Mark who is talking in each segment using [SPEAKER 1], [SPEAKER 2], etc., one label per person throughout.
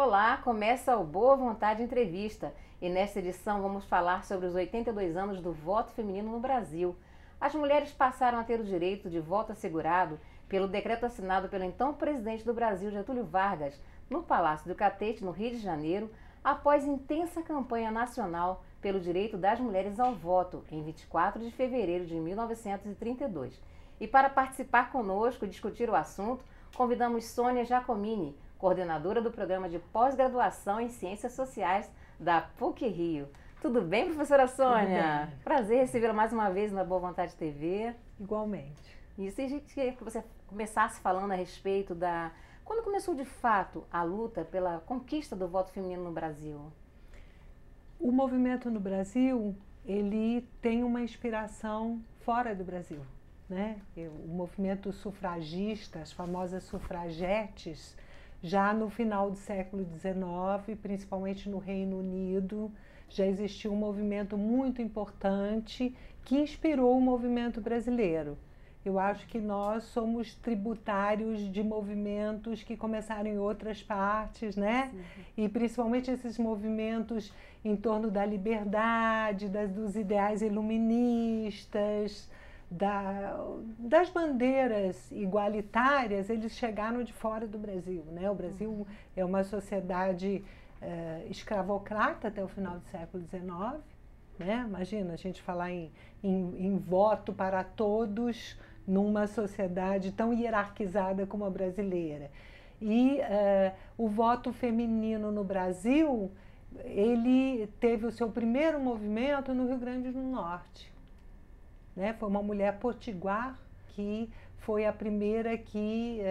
[SPEAKER 1] Olá, começa o Boa Vontade Entrevista e nesta edição vamos falar sobre os 82 anos do voto feminino no Brasil. As mulheres passaram a ter o direito de voto assegurado pelo decreto assinado pelo então presidente do Brasil, Getúlio Vargas, no Palácio do Catete, no Rio de Janeiro, após intensa campanha nacional pelo direito das mulheres ao voto, em 24 de fevereiro de 1932. E para participar conosco e discutir o assunto, convidamos Sônia Giacomini, coordenadora do programa de pós-graduação em Ciências Sociais da PUC-Rio. Tudo bem, professora Sônia?
[SPEAKER 2] Tudo bem.
[SPEAKER 1] Prazer recebê-la mais uma vez na Boa Vontade TV.
[SPEAKER 2] Igualmente.
[SPEAKER 1] Isso, e a gente queria que você começasse falando a respeito da... Quando começou de fato a luta pela conquista do voto feminino no Brasil?
[SPEAKER 2] O movimento no Brasil, ele tem uma inspiração fora do Brasil, né? O movimento sufragista, as famosas sufragetes, já no final do século XIX, principalmente no Reino Unido, já existiu um movimento muito importante que inspirou o movimento brasileiro. Eu acho que nós somos tributários de movimentos que começaram em outras partes, né? Sim. E principalmente esses movimentos em torno da liberdade, dos ideais iluministas, das bandeiras igualitárias, eles chegaram de fora do Brasil, né? O Brasil é uma sociedade escravocrata até o final do século XIX, né? Imagina a gente falar em voto para todos numa sociedade tão hierarquizada como a brasileira. E o voto feminino no Brasil, ele teve o seu primeiro movimento no Rio Grande do Norte. Né? Foi uma mulher potiguar que foi a primeira que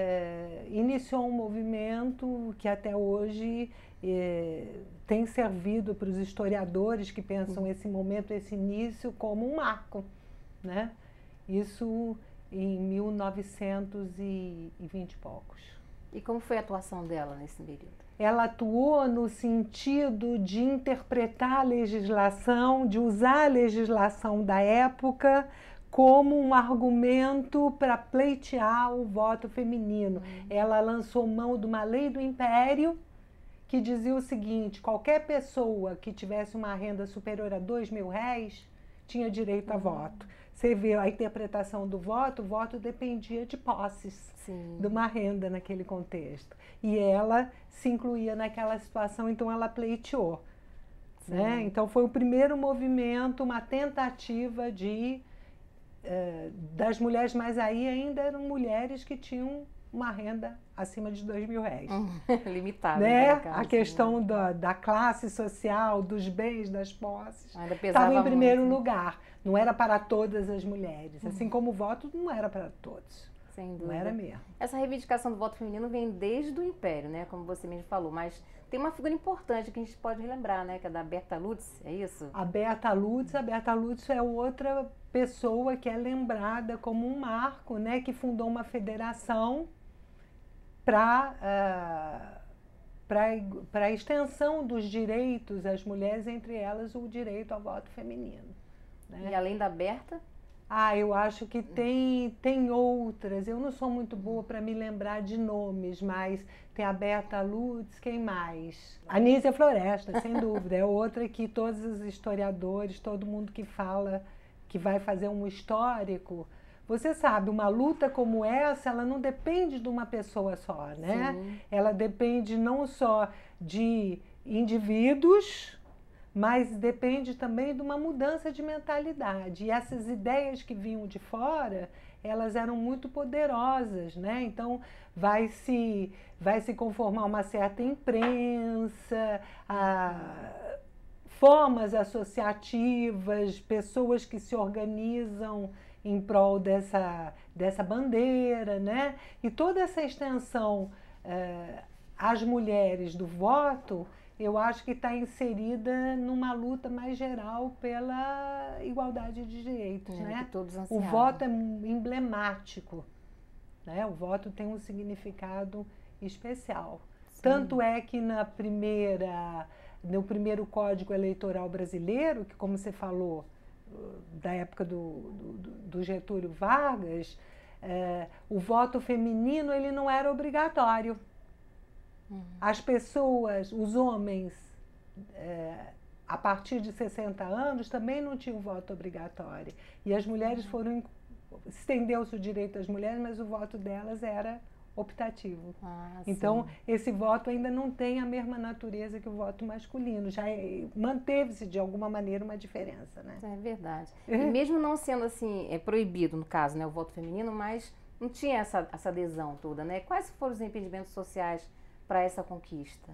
[SPEAKER 2] iniciou um movimento que até hoje tem servido para os historiadores que pensam esse momento, esse início, como um marco, né? Isso em 1920 e poucos.
[SPEAKER 1] E como foi a atuação dela nesse período?
[SPEAKER 2] Ela atuou no sentido de interpretar a legislação, de usar a legislação da época como um argumento para pleitear o voto feminino. Ela lançou mão de uma lei do Império que dizia o seguinte: qualquer pessoa que tivesse uma renda superior a R$2.000 tinha direito a voto. Você vê a interpretação do voto, o voto dependia de posses, sim, de uma renda naquele contexto. E ela se incluía naquela situação, então ela pleiteou. Né? Então foi o primeiro movimento, uma tentativa das mulheres, mas aí ainda eram mulheres que tinham uma renda acima de R$2.000.
[SPEAKER 1] Limitada,
[SPEAKER 2] né?
[SPEAKER 1] Caso,
[SPEAKER 2] a questão da classe social, dos bens, das posses,
[SPEAKER 1] ainda
[SPEAKER 2] estava em primeiro
[SPEAKER 1] muito
[SPEAKER 2] lugar. Não era para todas as mulheres. Assim como o voto não era para todos.
[SPEAKER 1] Sem dúvida.
[SPEAKER 2] Não era mesmo.
[SPEAKER 1] Essa reivindicação do voto feminino vem desde o Império, né? Como você mesmo falou. Mas tem uma figura importante que a gente pode relembrar, né? Que é da Berta Lutz, é isso?
[SPEAKER 2] A Berta Lutz é outra pessoa que é lembrada como um marco, né? Que fundou uma federação para a extensão dos direitos às mulheres, entre elas o direito ao voto feminino. Né?
[SPEAKER 1] E além da Berta?
[SPEAKER 2] Eu acho que tem outras. Eu não sou muito boa para me lembrar de nomes, mas tem a Berta Lutz, quem mais? A Nízia Floresta, sem dúvida. É outra que todos os historiadores, todo mundo que fala, que vai fazer um histórico... Você sabe, uma luta como essa, ela não depende de uma pessoa só, né? Sim. Ela depende não só de indivíduos, mas depende também de uma mudança de mentalidade. E essas ideias que vinham de fora, elas eram muito poderosas, né? Então vai se conformar uma certa imprensa, formas associativas, pessoas que se organizam em prol dessa bandeira, né? E toda essa extensão às mulheres do voto, eu acho que está inserida numa luta mais geral pela igualdade de direitos, né?
[SPEAKER 1] Que todos
[SPEAKER 2] o voto é emblemático, né? O voto tem um significado especial. Sim. Tanto é que no primeiro Código Eleitoral brasileiro, que, como você falou, da época do Getúlio Vargas, o voto feminino ele não era obrigatório. As pessoas, os homens, a partir de 60 anos, também não tinham voto obrigatório. E as mulheres foram... Estendeu-se o direito das mulheres, mas o voto delas era optativo. Então, esse voto ainda não tem a mesma natureza que o voto masculino. Já manteve-se, de alguma maneira, uma diferença, né?
[SPEAKER 1] É verdade. E mesmo não sendo assim, proibido, no caso, né, o voto feminino, mas não tinha essa adesão toda, né? Quais foram os impedimentos sociais para essa conquista?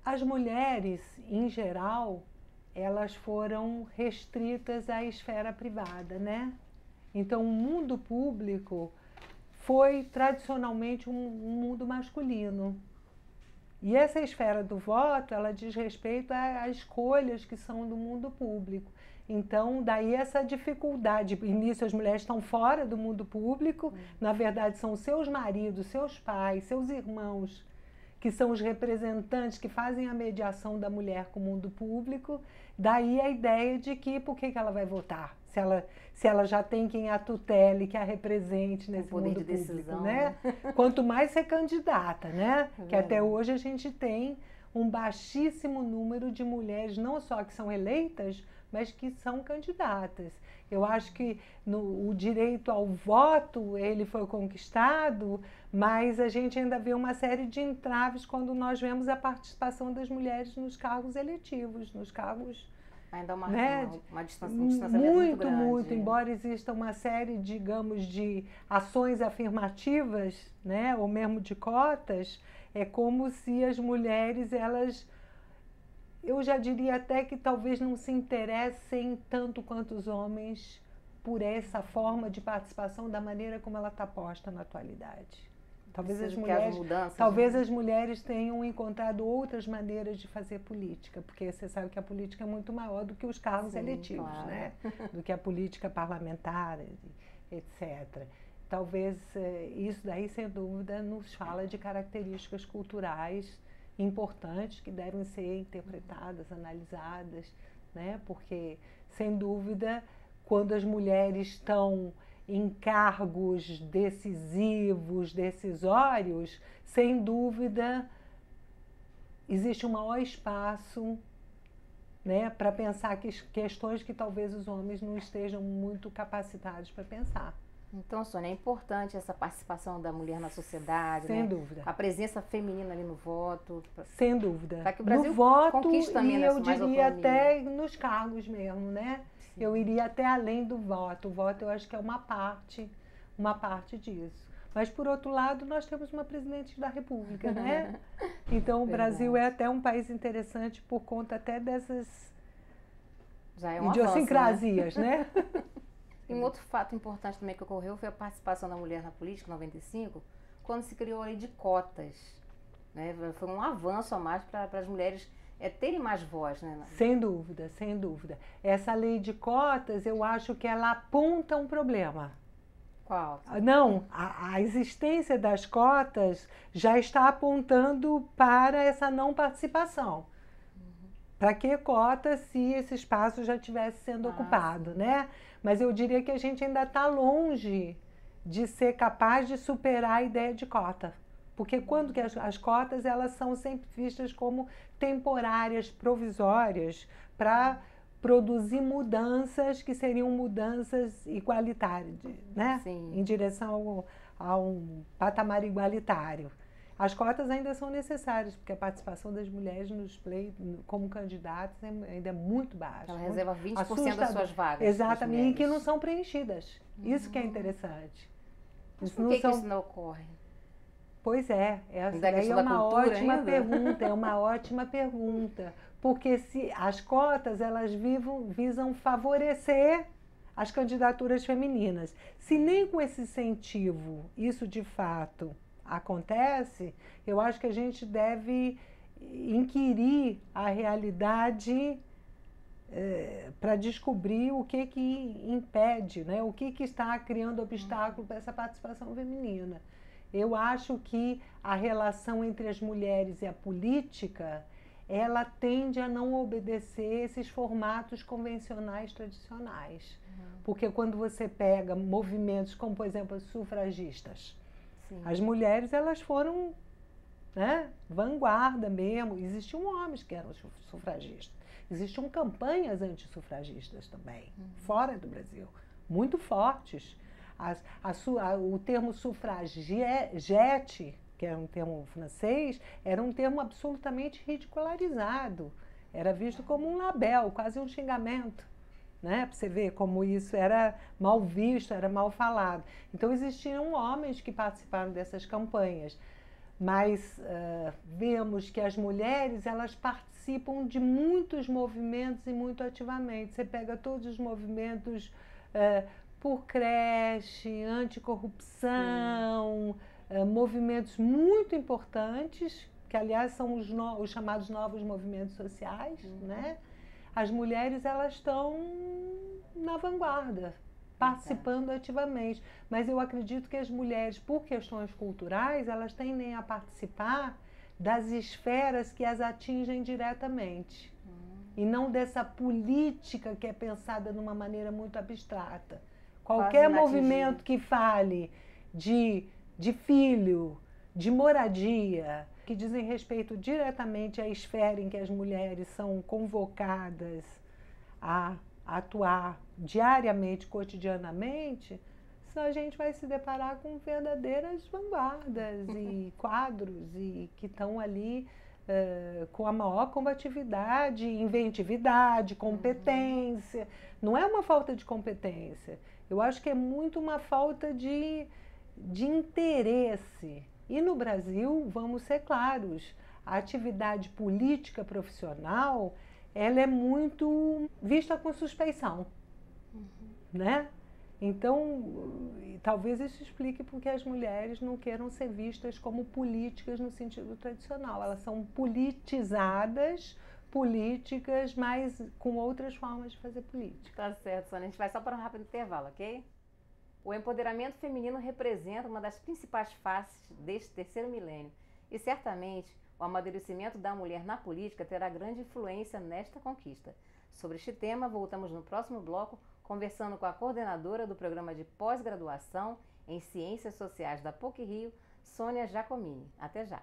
[SPEAKER 2] As mulheres, em geral, elas foram restritas à esfera privada, né? Então, o mundo público foi tradicionalmente um mundo masculino. E essa esfera do voto, ela diz respeito a escolhas que são do mundo público. Então, daí essa dificuldade. No início, as mulheres estão fora do mundo público, na verdade, são seus maridos, seus pais, seus irmãos, que são os representantes que fazem a mediação da mulher com o mundo público. Daí a ideia de que por que ela vai votar? Se ela já tem quem a tutele, que a represente nesse mundo público, né? Quanto mais ser candidata, né? Que até hoje a gente tem um baixíssimo número de mulheres, não só que são eleitas, mas que são candidatas. Eu acho que o direito ao voto, ele foi conquistado, mas a gente ainda vê uma série de entraves quando nós vemos a participação das mulheres nos cargos eletivos, nos cargos...
[SPEAKER 1] Ainda
[SPEAKER 2] uma
[SPEAKER 1] distanciamento
[SPEAKER 2] muito
[SPEAKER 1] grande.
[SPEAKER 2] Muito, embora exista uma série, digamos, de ações afirmativas, né, ou mesmo de cotas, é como se as mulheres, elas... Eu já diria até que talvez não se interessem tanto quanto os homens por essa forma de participação da maneira como ela está posta na atualidade. Talvez as mulheres tenham encontrado outras maneiras de fazer política, porque você sabe que a política é muito maior do que os cargos eletivos, claro, né? Do que a política parlamentar, etc. Talvez isso daí, sem dúvida, nos fala de características culturais importantes que devem ser interpretadas, analisadas, né? Porque, sem dúvida, quando as mulheres estão em cargos decisivos, decisórios, sem dúvida, existe um maior espaço, né, para pensar questões que talvez os homens não estejam muito capacitados para pensar.
[SPEAKER 1] Então, Sônia, é importante essa participação da mulher na sociedade,
[SPEAKER 2] sem
[SPEAKER 1] né?
[SPEAKER 2] Dúvida.
[SPEAKER 1] A presença feminina ali no voto.
[SPEAKER 2] Sem dúvida.
[SPEAKER 1] Para que o Brasil
[SPEAKER 2] no voto,
[SPEAKER 1] conquiste também
[SPEAKER 2] e
[SPEAKER 1] mais
[SPEAKER 2] eu diria
[SPEAKER 1] autonomia.
[SPEAKER 2] Até nos cargos mesmo, né? Sim. Eu iria até além do voto. O voto eu acho que é uma parte disso. Mas, por outro lado, nós temos uma presidente da República, né? Então, o Brasil é até um país interessante por conta até dessas idiosincrasias, né?
[SPEAKER 1] E um outro fato importante também que ocorreu foi a participação da mulher na política, em 95, quando se criou a lei de cotas. Né? Foi um avanço a mais para as mulheres terem mais voz. Né?
[SPEAKER 2] Sem dúvida, sem dúvida. Essa lei de cotas, eu acho que ela aponta um problema.
[SPEAKER 1] Qual?
[SPEAKER 2] Não, a existência das cotas já está apontando para essa não participação. Para que cotas se esse espaço já estivesse sendo ocupado, né? Mas eu diria que a gente ainda está longe de ser capaz de superar a ideia de cota. Porque quando que as cotas, elas são sempre vistas como temporárias, provisórias, para produzir mudanças que seriam mudanças igualitárias, né?
[SPEAKER 1] Sim.
[SPEAKER 2] Em direção a um patamar igualitário. As cotas ainda são necessárias, porque a participação das mulheres nos pleitos, como candidatas, ainda é muito baixa.
[SPEAKER 1] Ela reserva 20% das suas vagas.
[SPEAKER 2] Exatamente, e que não são preenchidas. Isso que é interessante.
[SPEAKER 1] Mas por que isso não ocorre?
[SPEAKER 2] Pois essa daí é uma ótima pergunta, é uma ótima pergunta. Porque se as cotas, elas visam favorecer as candidaturas femininas. Se nem com esse incentivo isso de fato acontece, eu acho que a gente deve inquirir a realidade para descobrir o que impede, né? O que está criando obstáculo para essa participação feminina. Eu acho que a relação entre as mulheres e a política, ela tende a não obedecer esses formatos convencionais tradicionais. Porque quando você pega movimentos como, por exemplo, as sufragistas, as mulheres, elas foram né? Vanguarda mesmo. Existiam homens que eram sufragistas. Existiam campanhas antissufragistas também, fora do Brasil, muito fortes. O termo suffragette, que é um termo francês, era um termo absolutamente ridicularizado. Era visto como um labéu, quase um xingamento, né? Para você ver como isso era mal visto, era mal falado. Então existiam homens que participaram dessas campanhas, mas vemos que as mulheres, elas participam de muitos movimentos e muito ativamente. Você pega todos os movimentos por creche, anticorrupção, movimentos muito importantes, que aliás são os chamados novos movimentos sociais, né? As mulheres, elas estão na vanguarda, participando ativamente. Mas eu acredito que as mulheres, por questões culturais, elas tendem a participar das esferas que as atingem diretamente. E não dessa política que é pensada de uma maneira muito abstrata. Qualquer movimento que fale de filho, de moradia, que dizem respeito diretamente à esfera em que as mulheres são convocadas a atuar diariamente, cotidianamente, senão a gente vai se deparar com verdadeiras vanguardas e quadros e que estão ali com a maior combatividade, inventividade, competência. Não é uma falta de competência. Eu acho que é muito uma falta de interesse. E no Brasil, vamos ser claros, a atividade política profissional, ela é muito vista com suspeição, né? Então, talvez isso explique porque as mulheres não queiram ser vistas como políticas no sentido tradicional. Elas são politizadas, políticas, mas com outras formas de fazer política.
[SPEAKER 1] Tá certo, Sônia. A gente vai só para um rápido intervalo, ok? O empoderamento feminino representa uma das principais faces deste terceiro milênio e certamente o amadurecimento da mulher na política terá grande influência nesta conquista. Sobre este tema, voltamos no próximo bloco, conversando com a coordenadora do programa de pós-graduação em Ciências Sociais da PUC-Rio, Sônia Giacomini. Até já!